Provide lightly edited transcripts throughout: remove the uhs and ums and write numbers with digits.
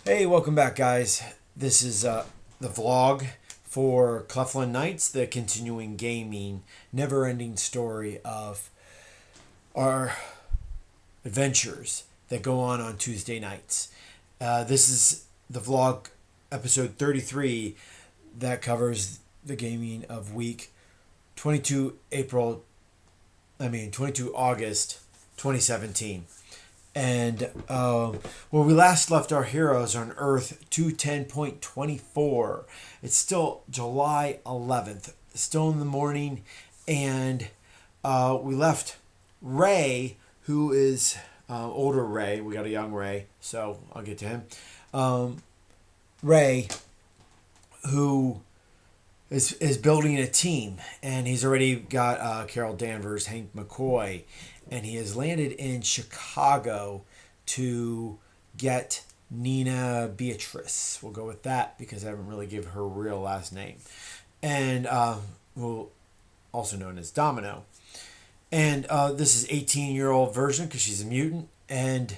Hey, welcome back, guys. This is the vlog for Cleflin Nights, the continuing gaming, never ending story of our adventures that go on Tuesday nights. This is the vlog episode 33 that covers the gaming of week 22 22 August 2017. And where we last left our heroes on Earth 210.24. It's still July 11th, still in the morning, and we left Ray, who is older Ray. We got a young Ray, so I'll get to him. Ray, who is building a team, and he's already got Carol Danvers, Hank McCoy, and he has landed in Chicago to get Nina Beatrice. We'll go with that because I haven't really given her real last name, and also known as Domino. And this is 18-year-old version because she's a mutant, and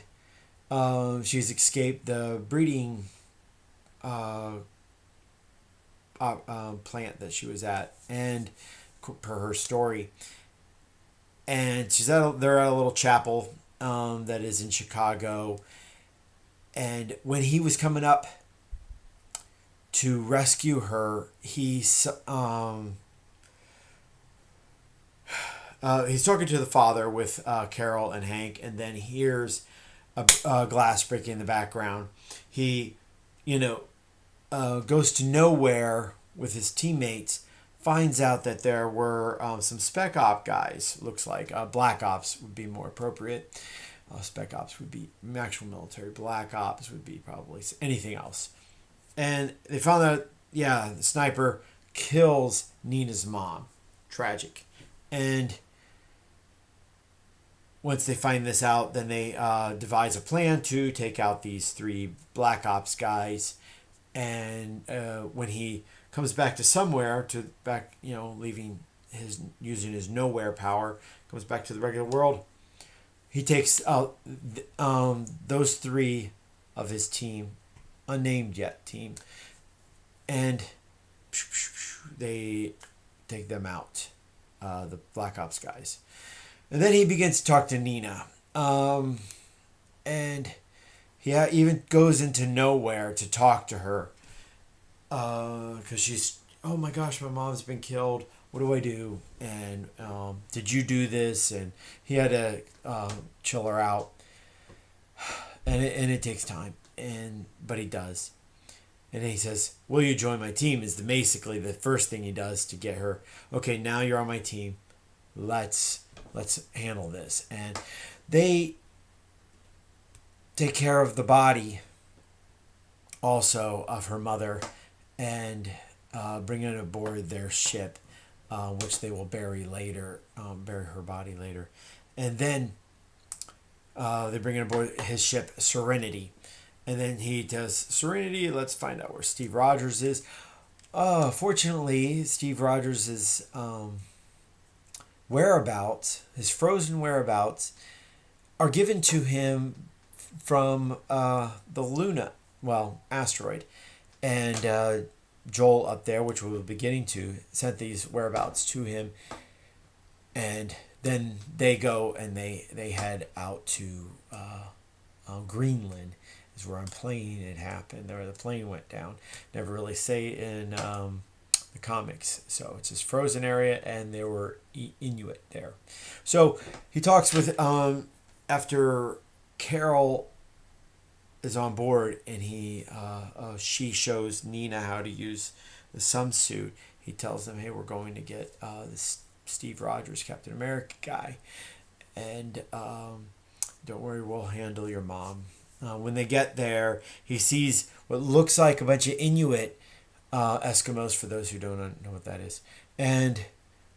she's escaped the breeding plant that she was at, and per her story. And they're at a little chapel that is in Chicago. And when he was coming up to rescue her, he's talking to the father with Carol and Hank, and then hears a glass breaking in the background. He, goes to nowhere with his teammates, finds out that there were some spec op guys. Looks like black ops would be more appropriate. Spec ops would be actual military. Black ops would be probably anything else. And they found out, the sniper kills Nina's mom. Tragic. And once they find this out, then they devise a plan to take out these three black ops guys. And when he comes back to somewhere, leaving using his nowhere power, comes back to the regular world, he takes out those three of his team, unnamed yet team, and they take them out, the Black Ops guys. And then he begins to talk to Nina. And he even goes into nowhere to talk to her. Because she's, oh my gosh, my mom's been killed. What do I do? And did you do this? And he had to chill her out. And it takes time. But he does. And he says, will you join my team? Is basically the first thing he does to get her. Okay, now you're on my team. Let's handle this. And they take care of the body also of her mother, and bring it aboard their ship, which they will bury later, bury her body later. And then they bring it aboard his ship, Serenity. And then he does, Serenity, let's find out where Steve Rogers is. Fortunately, Steve Rogers' whereabouts, his frozen whereabouts, are given to him from the Luna, asteroid. And Joel up there, which we'll be getting to, sent these whereabouts to him. And then they go and they head out to Greenland, is where I'm playing it happened, where the plane went down. Never really say in the comics. So it's this frozen area, and there were Inuit there. So he talks with, after Carol is on board, and she shows Nina how to use the suit. He tells them, hey, we're going to get this Steve Rogers, Captain America guy, and don't worry, we'll handle your mom. When they get there, he sees what looks like a bunch of Inuit Eskimos, for those who don't know what that is, and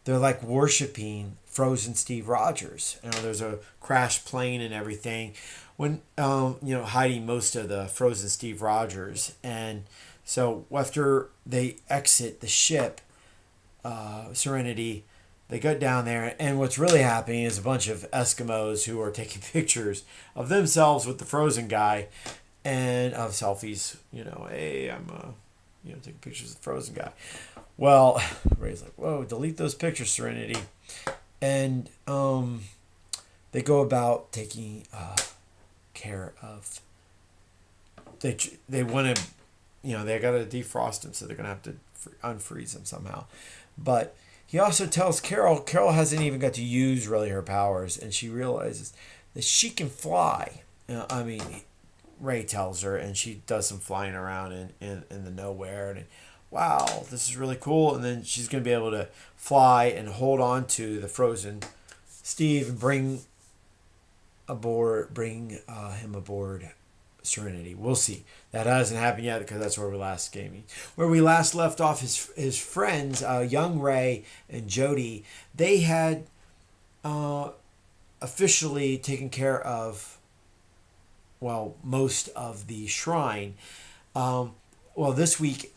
they're like worshiping frozen Steve Rogers. There's a crashed plane and everything, when hiding most of the frozen Steve Rogers. And so after they exit the ship, Serenity, they go down there, and what's really happening is a bunch of Eskimos who are taking pictures of themselves with the frozen guy, and of selfies. Hey, I'm taking pictures of the frozen guy. Well, Ray's like, whoa, delete those pictures, Serenity. And they go about taking care of. They want to, they got to defrost him, so they're gonna have to unfreeze him somehow. But he also tells Carol. Carol hasn't even got to use really her powers, and she realizes that she can fly. Ray tells her, and she does some flying around in the nowhere, and wow, this is really cool. And then she's going to be able to fly and hold on to the frozen Steve and bring him aboard Serenity. We'll see. That hasn't happened yet because that's where we last left off. His friends, young Ray and Jody, they had officially taken care of, most of the shrine. This week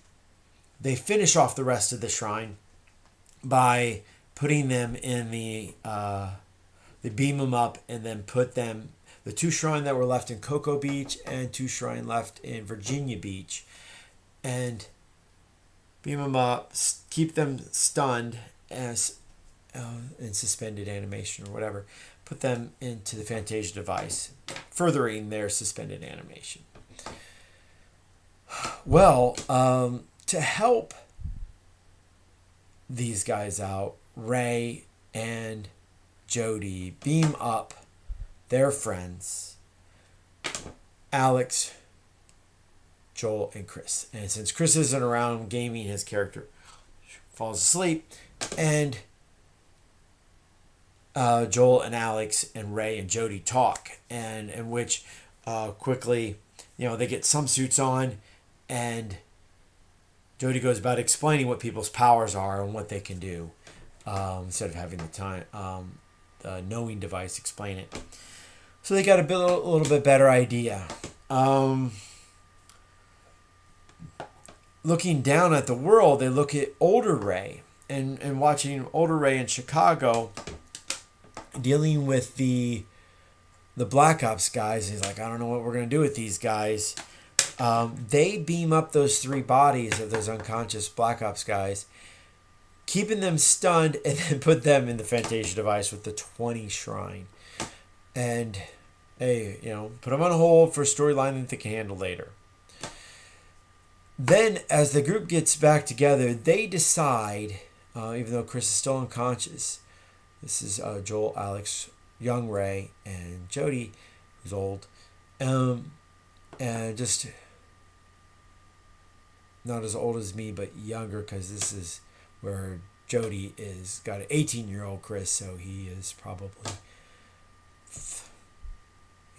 they finish off the rest of the shrine by putting them in they beam them up and then put them, the 2 shrine that were left in Cocoa Beach and 2 shrine left in Virginia Beach, and beam them up, keep them stunned as in suspended animation or whatever, put them into the Fantasia device, furthering their suspended animation. Well, to help these guys out, Ray and Jody beam up their friends, Alex, Joel, and Chris. And since Chris isn't around gaming, his character falls asleep, and Joel and Alex and Ray and Jody talk, and in which quickly, they get some suits on, and Jody goes about explaining what people's powers are and what they can do, instead of having the knowing device explain it. So they got a little bit better idea. Looking down at the world, they look at older Ray and watching older Ray in Chicago dealing with the Black Ops guys. He's like, I don't know what we're going to do with these guys. They beam up those 3 bodies of those unconscious Black Ops guys, keeping them stunned, and then put them in the Fantasia device with the 20 shrine. And, hey, put them on hold for a storyline that they can handle later. Then, as the group gets back together, they decide, even though Chris is still unconscious, this is Joel, Alex, young Ray, and Jody, who's old, and just not as old as me, but younger, because this is where Jody is got an 18-year-old Chris, so he is probably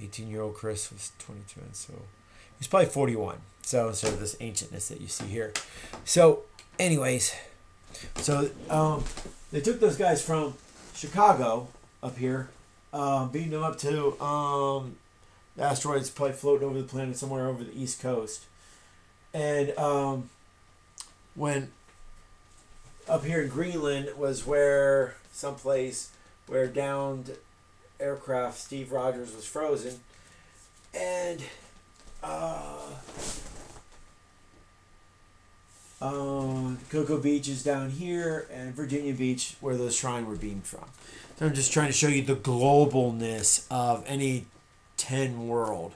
18-year-old Chris was 22, so he's probably 41. So instead of this ancientness that you see here. So, anyways, they took those guys from Chicago up here, beamed them up to the asteroids probably floating over the planet somewhere over the East Coast. And when up here in Greenland was where someplace where downed aircraft Steve Rogers was frozen, and Cocoa Beach is down here, and Virginia Beach where those shrine were beamed from. So I'm just trying to show you the globalness of any 10 world.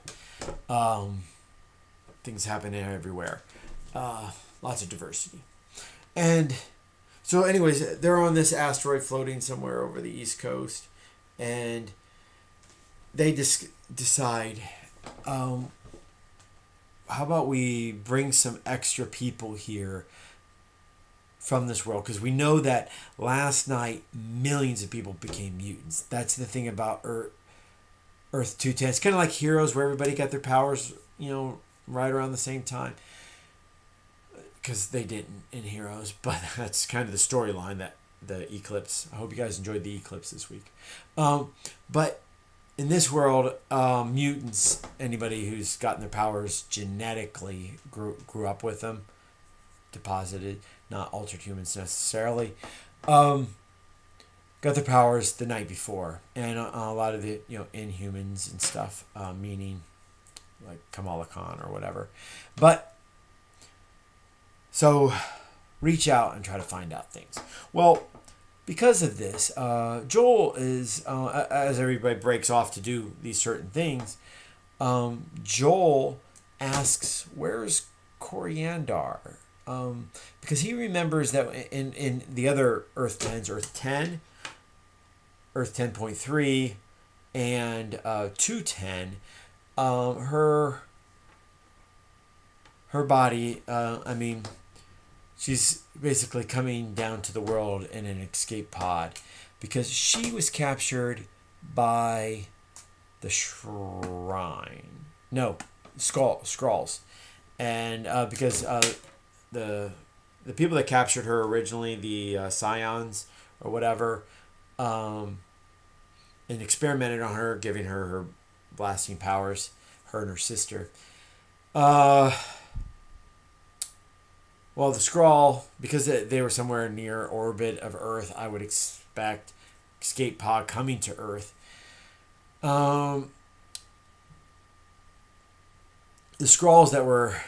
Things happen everywhere. Lots of diversity. And so anyways, they're on this asteroid floating somewhere over the East Coast, and they decide, how about we bring some extra people here from this world? Because we know that last night millions of people became mutants. That's the thing about Earth 210. It's kind of like Heroes, where everybody got their powers, right around the same time. Because they didn't in Heroes, but that's kind of the storyline, that the eclipse. I hope you guys enjoyed the eclipse this week. But in this world, mutants, anybody who's gotten their powers genetically, grew up with them, deposited, not altered humans necessarily, got their powers the night before. And a lot of the, Inhumans and stuff, meaning like Kamala Khan or whatever. But so reach out and try to find out things. Well, because of this, Joel is, as everybody breaks off to do these certain things, Joel asks, "Where's Coriandar?" Because he remembers that in the other Earth 10s, Earth 10, Earth 10.3, and 210, her body, she's basically coming down to the world in an escape pod because she was captured by the Shrine. No, Skrulls. And because the people that captured her originally, the Scions or whatever, and experimented on her, giving her blasting powers, her and her sister. Well, the Skrull, because they were somewhere near orbit of Earth, I would expect escape pod coming to Earth. The Skrulls that were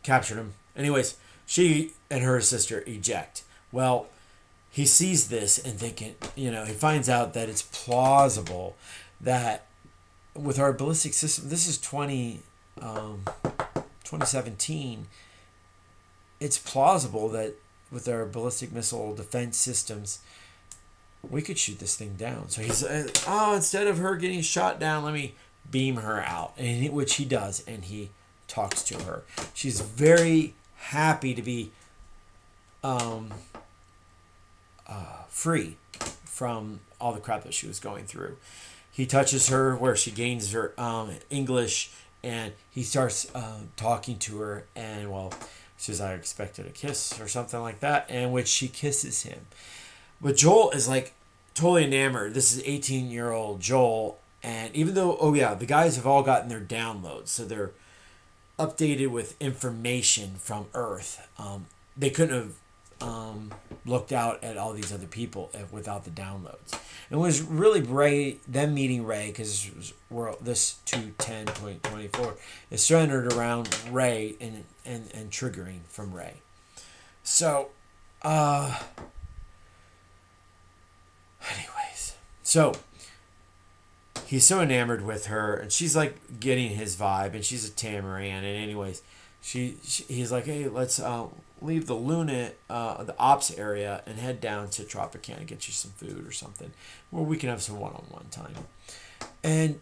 captured him. Anyways, she and her sister eject. Well, he sees this and thinking, he finds out that it's plausible that with our ballistic system, this is 2017, it's plausible that with our ballistic missile defense systems, we could shoot this thing down. So he's, instead of her getting shot down, let me beam her out, and which he does, and he talks to her. She's very happy to be free from all the crap that she was going through. He touches her where she gains her English, and he starts talking to her, and she says, "I expected a kiss," or something like that, and which she kisses him. But Joel is like totally enamored. This is 18-year-old Joel, and even though, the guys have all gotten their downloads, so they're updated with information from Earth. They couldn't have looked out at all these other people without the downloads. And it was really them meeting Ray, because this 210.24 is centered around Ray and triggering from Ray. So, he's so enamored with her, and she's like getting his vibe, and she's a Tamaran. And anyways, he's like, "Hey, let's leave the Luna, the ops area, and head down to Tropicana and get you some food or something, where we can have some one-on-one time." And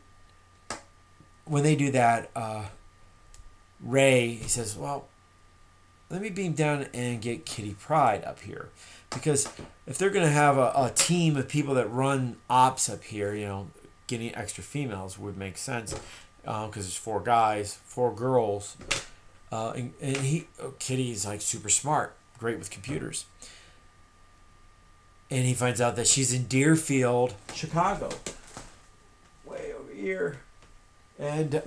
when they do that, Ray, he says, "Well, let me beam down and get Kitty Pryde up here, because if they're gonna have a team of people that run ops up here, getting extra females would make sense, because there's 4 guys, 4 girls, and Kitty's like super smart, great with computers." And he finds out that she's in Deerfield, Chicago, way over here, and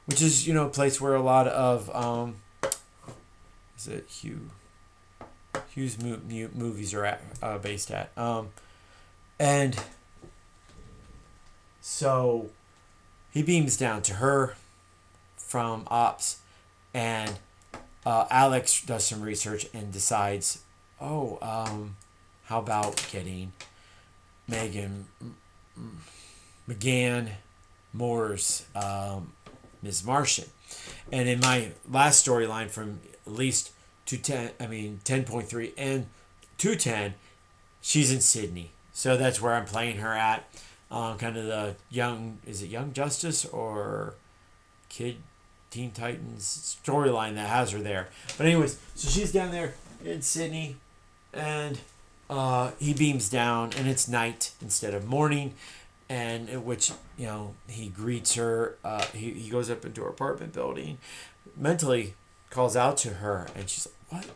which is a place where a lot of Hughes movies are based at, and so he beams down to her from ops, and Alex does some research and decides, how about getting McGann Moore's Ms. Martian. And in my last storyline from at least 10.3 and 210, she's in Sydney. So that's where I'm playing her at. Kind of the Young Justice or Teen Titans storyline that has her there. But anyways, so she's down there in Sydney, and he beams down, and it's night instead of morning, and in which he greets her. He goes up into her apartment building, mentally calls out to her, and she's like, "What?"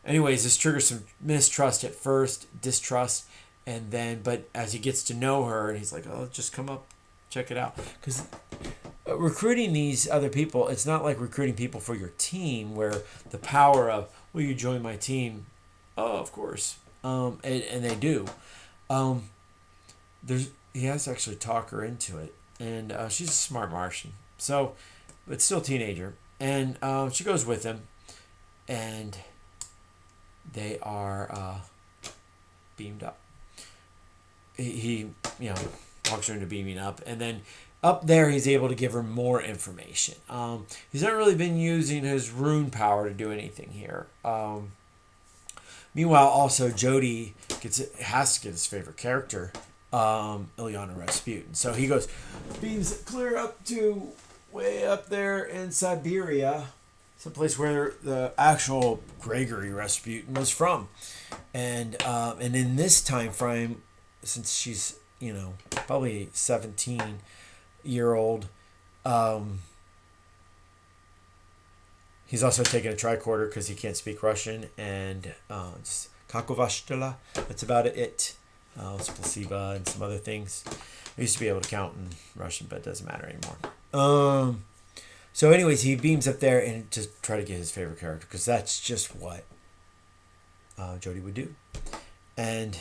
Anyways, this triggers some mistrust at first, distrust, and then, but as he gets to know her, and he's like, "Oh, just come up, check it out," because recruiting these other people, it's not like recruiting people for your team, where the power of, "Will you join my team?" Oh, of course, and they do. He has to actually talk her into it. and she's a smart Martian, so but still teenager, and she goes with him, and they are beamed up. He talks her into beaming up, and then up there he's able to give her more information. He's not really been using his rune power to do anything here. Meanwhile, also Jody has to get his favorite character, Ilyana Rasputin. So he goes, beams clear up to way up there in Siberia, someplace where the actual Gregory Rasputin was from, and in this time frame, since she's probably 17-year-old, he's also taking a tricorder because he can't speak Russian, and it's Kakovashtala. That's about it. It's Placebo and some other things. I used to be able to count in Russian, but it doesn't matter anymore. So anyways, he beams up there and to try to get his favorite character, because that's just what Jody would do. And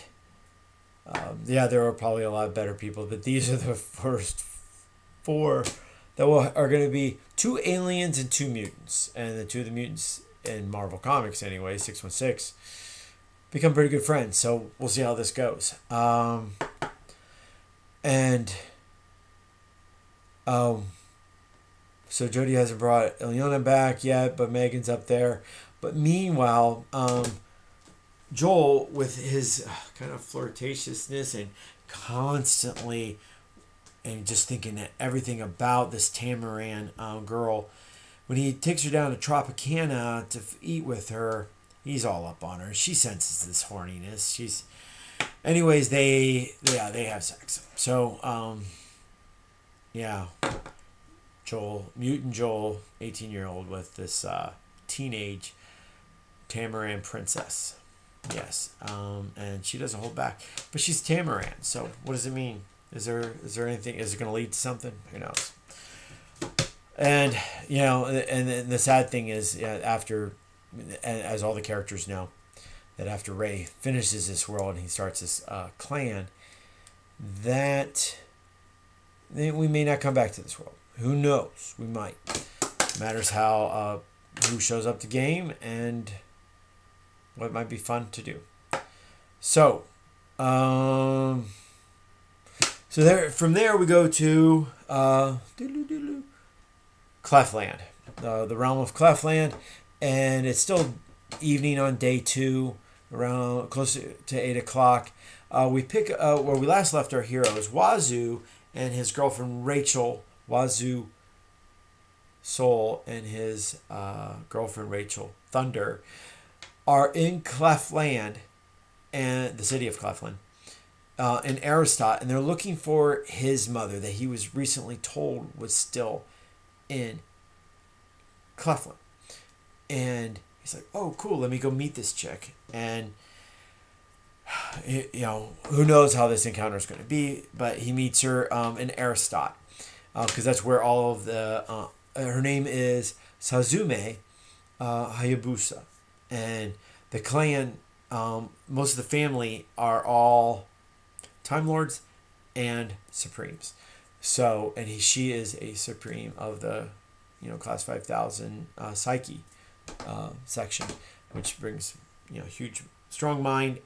there are probably a lot better people, but these are the first 4 that are going to be 2 aliens and 2 mutants. And the 2 of the mutants in Marvel Comics anyway, 616, become pretty good friends. So we'll see how this goes. So Jody hasn't brought Ilyana back yet, but Megan's up there. But meanwhile, Joel, with his kind of flirtatiousness and constantly and just thinking that everything about this Tamaran girl, when he takes her down to Tropicana to eat with her, he's all up on her. She senses this horniness. Anyways, they have sex. So, Mutant Joel, 18-year-old with this teenage Tamaran princess. Yes, and she doesn't hold back, but she's Tamaran. So what does it mean? Is there anything? Is it going to lead to something? Who knows? And and the sad thing is, after, as all the characters know, that after Ray finishes this world and he starts this clan, that we may not come back to this world. Who knows? We might. Matters how who shows up to game and what might be fun to do. So, from there we go to Clefland, the realm of Clefland, and it's still evening on day 2, around close to 8 o'clock. We pick where we last left our heroes, Wazoo and his girlfriend Rachel. Wazoo Soul and his girlfriend Rachel Thunder are in Clefland, and the city of Clefland, in Aristot, and they're looking for his mother that he was recently told was still in Clefland. And he's like, "Oh, cool! Let me go meet this chick." And who knows how this encounter is going to be, but he meets her in Aristot, because that's where all of the her name is Sazume Hayabusa, and the clan, most of the family are all Time Lords and Supremes. So, and she is a Supreme of the Class 5000 Psyche section, which brings huge strong mind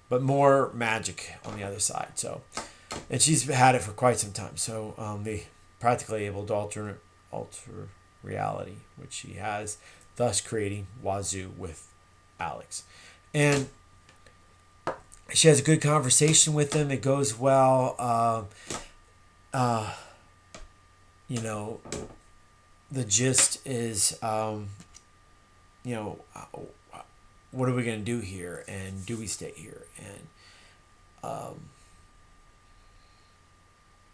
but more magic on the other side. So, and she's had it for quite some time. So they practically able to alter reality, which she has, thus creating Wazoo with Alex. And she has a good conversation with him. It goes well. The gist is, what are we going to do here? And do we stay here?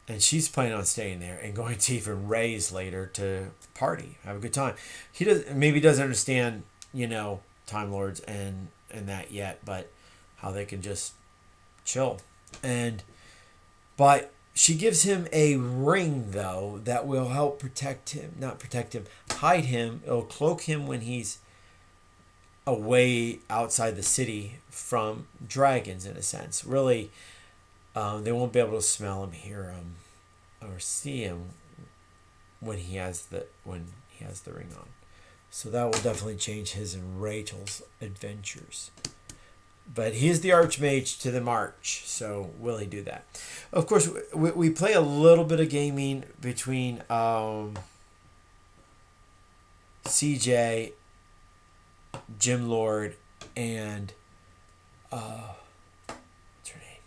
And she's planning on staying there and going to even Ray's later to party, have a good time. He doesn't understand, Time Lords and that yet, but how they can just chill. But she gives him a ring, though, that will help hide him. It'll cloak him when he's away outside the city from dragons, in a sense. Really, they won't be able to smell him, hear him, see him when he has the ring on. So that will definitely change his and Rachel's adventures. But he is the Archmage to the March, so will he do that? Of course, we play a little bit of gaming between CJ, Jim Lord, and what's her name?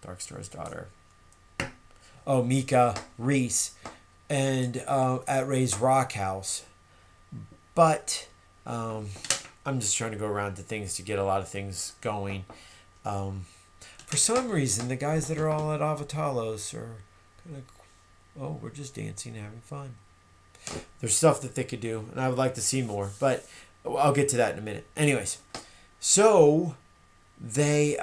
Darkstar's daughter. Oh, Mika Reese, and at Ray's Rock House. But I'm just trying to go around to things to get a lot of things going. For some reason, the guys that are all at Avatalos are kind of, we're just dancing, having fun. There's stuff that they could do, and I would like to see more, but I'll get to that in a minute. Anyways, so they,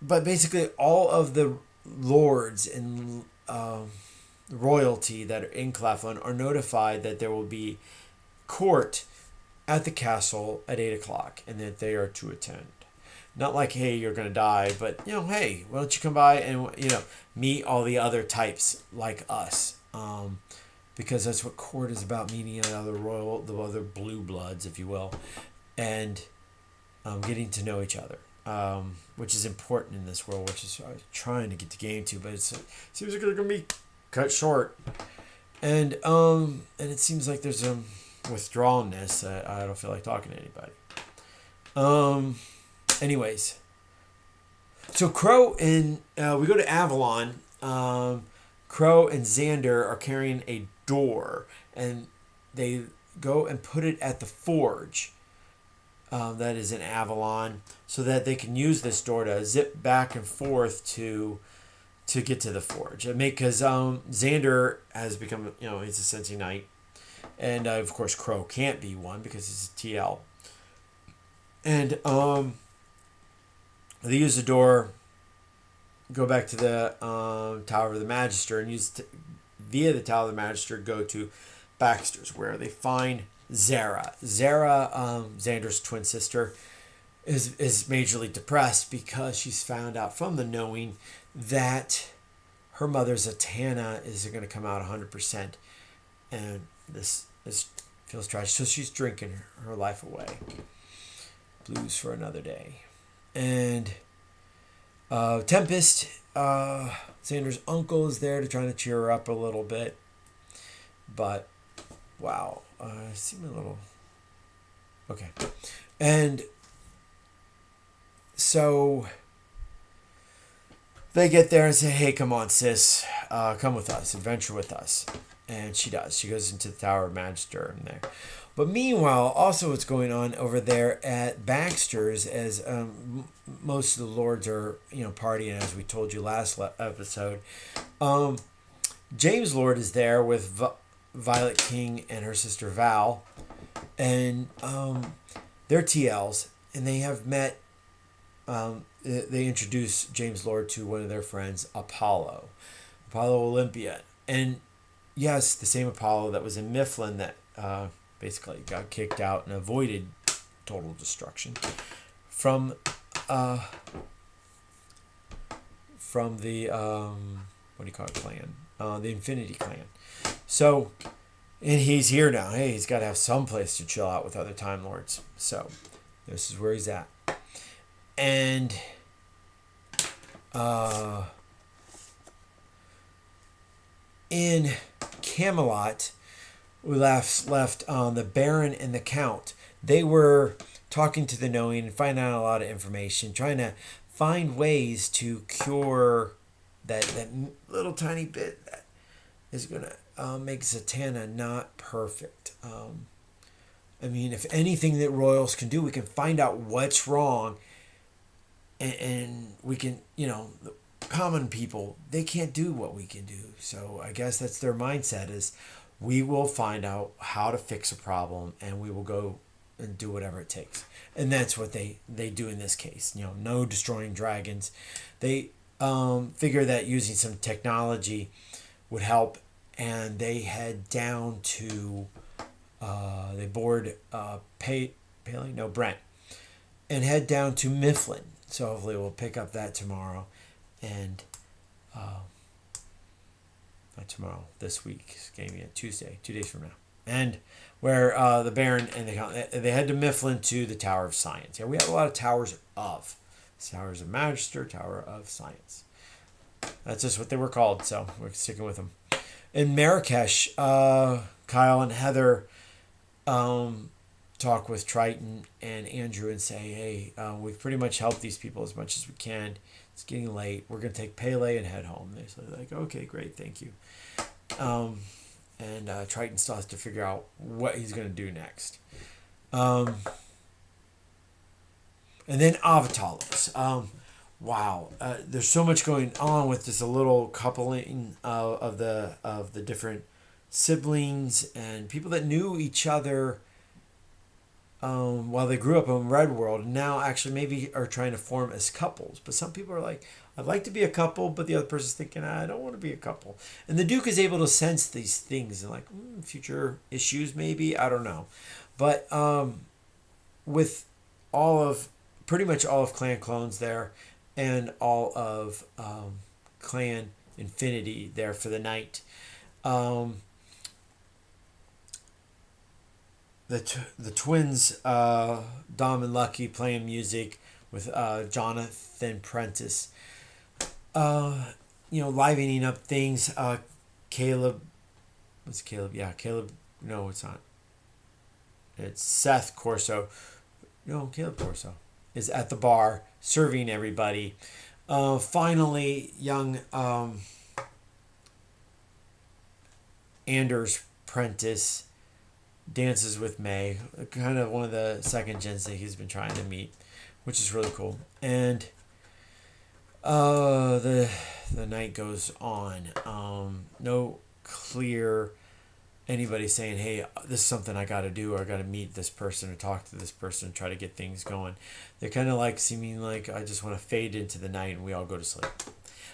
but basically all of the lords and royalty that are in Claflin are notified that there will be court at the castle at 8 o'clock and that they are to attend. Not like, hey, you're going to die, but, hey, why don't you come by and, meet all the other types like us. Because that's what court is about, meeting the other blue bloods, if you will, and getting to know each other, which is important in this world, which is I was trying to get the game to, but it seems like it's going to be cut short. And it seems like there's a withdrawalness that I don't feel like talking to anybody. Anyways, so Crow and we go to Avalon. Crow and Xander are carrying a door, and they go and put it at the forge that is in Avalon, so that they can use this door to zip back and forth to get to the forge. Because Xander has become, he's a Sensi Knight, and of course Crow can't be one because he's a TL. And they use the door, go back to the Tower of the Magister, and via the Tower of the Magister go to Baxter's, where they find Zara. Zara, Xander's twin sister, is majorly depressed because she's found out from the knowing that her mother Zatanna is going to come out 100%, and this feels tragic. So she's drinking her life away. Blues for another day. And Tempest, Xander's uncle, is there to try to cheer her up a little bit. But, wow. I seem a little... Okay. And so they get there and say, hey, come on, sis. Come with us. Adventure with us. And she does. She goes into the Tower of Magister in there. But meanwhile, also what's going on over there at Baxter's, as most of the lords are, partying, as we told you last episode. James Lord is there with Violet King and her sister Val, and they're TLs, and they have met. They introduce James Lord to one of their friends, Apollo Olympia, and yes, the same Apollo that was in Mifflin that basically got kicked out and avoided total destruction from the what do you call it, clan, the Infinity Clan. So, and he's here now. Hey, he's got to have some place to chill out with other Time Lords. So, this is where he's at. And in Camelot, we left the Baron and the Count. They were talking to the knowing and finding out a lot of information, trying to find ways to cure that little tiny bit that is going to make Zatanna not perfect. I mean, if anything that royals can do, we can find out what's wrong, and we can, the common people, they can't do what we can do. So I guess that's their mindset, is we will find out how to fix a problem, and we will go and do whatever it takes. And that's what they do in this case. No destroying dragons. They figure that using some technology would help, and they head down to they board Brent, and head down to Mifflin. So hopefully we'll pick up that tomorrow, and not tomorrow, this week's game, Tuesday, 2 days from now. And where the Baron and they head to Mifflin to the Tower of Science. Yeah, we have a lot of towers of. Towers of Magister, Tower of Science. That's just what they were called, so we're sticking with them. In Marrakesh, Kyle and Heather talk with Triton and Andrew and say, hey, we've pretty much helped these people as much as we can. It's getting late. We're going to take Pele and head home. They say, like, okay, great, thank you. And Triton still has to figure out what he's going to do next. And then Avatalos. Wow, there's so much going on with this little coupling of the different siblings and people that knew each other while they grew up in Red World, and now actually maybe are trying to form as couples. But some people are like, I'd like to be a couple, but the other person's thinking, I don't want to be a couple. And the Duke is able to sense these things and like future issues, maybe, I don't know. But with pretty much all of Clan Clones there, and all of Clan Infinity there for the night. The twins, Dom and Lucky, playing music with Jonathan Prentice. Livening up things. Caleb. What's Caleb? Yeah, Caleb. No, it's not. It's Seth Corso. No, Caleb Corso is at the bar serving everybody. Finally, young Anders Prentice dances with May, kind of one of the second gens that he's been trying to meet, which is really cool. And the night goes on. No clear anybody saying, hey, this is something I got to do, or I got to meet this person or talk to this person and try to get things going. They're kind of like seeming like I just want to fade into the night and we all go to sleep.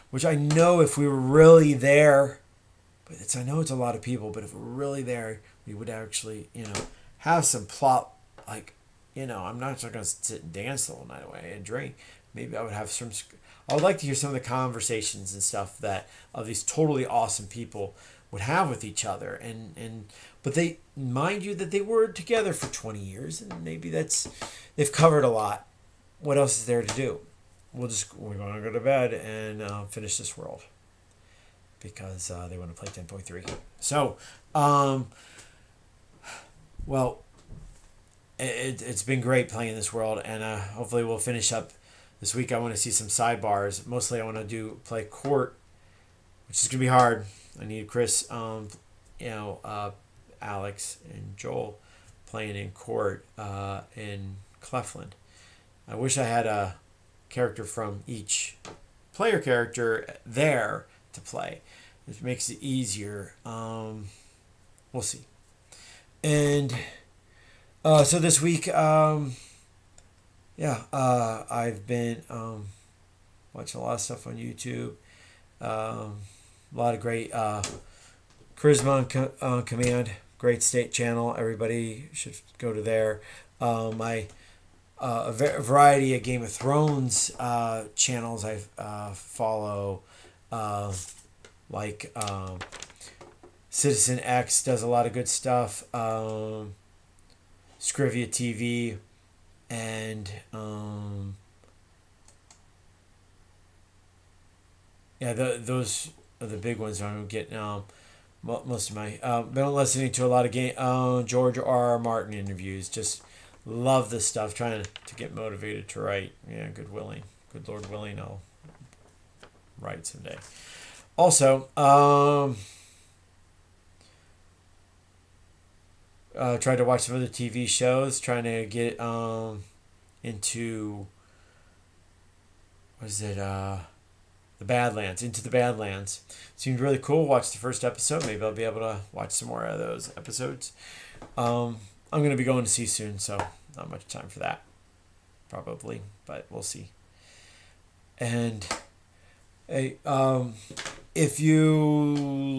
Which I know if we were really there, I know it's a lot of people, but if we're really there, we would actually, have some plot, like, I'm not just going to sit and dance the whole night away and drink. Maybe I would have I would like to hear some of the conversations and stuff that of these totally awesome people would have with each other, but they mind you that they were together for 20 years, and maybe they've covered a lot. What else is there to do? We're going to go to bed and finish this world because they want to play 10.3. So, it's been great playing this world, and hopefully we'll finish up this week. I want to see some sidebars. Mostly, I want to play court, which is gonna be hard. I need Chris, Alex and Joel playing in court in Clefland. I wish I had a character from each player character there to play. It makes it easier. We'll see. And so this week, I've been watching a lot of stuff on YouTube. A lot of great Charisma on Command, great state channel. Everybody should go to there. My a variety of Game of Thrones channels I follow, like Citizen X does a lot of good stuff. Scrivia TV, and those are the big ones. I'm getting most of my been listening to a lot of George R. Martin interviews. Just love this stuff. Trying to get motivated to write. Yeah, good Lord willing, I'll write someday. Also, tried to watch some other TV shows. Trying to get into the Badlands. Into the Badlands. Seemed really cool. Watched the first episode. Maybe I'll be able to watch some more of those episodes. I'm going to be going to sea soon, so not much time for that. Probably, but we'll see. And hey, if you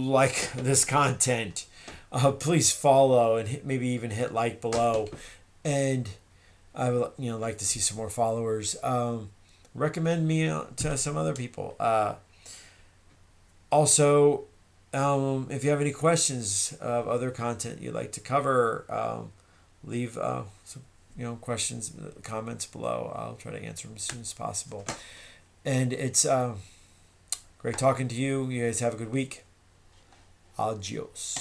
like this content, please follow and maybe even hit like below. And I would like to see some more followers. recommend me to some other people. Also, if you have any questions of other content you'd like to cover, leave some questions, comments below. I'll try to answer them as soon as possible. And it's great talking to you. You guys have a good week. Adios.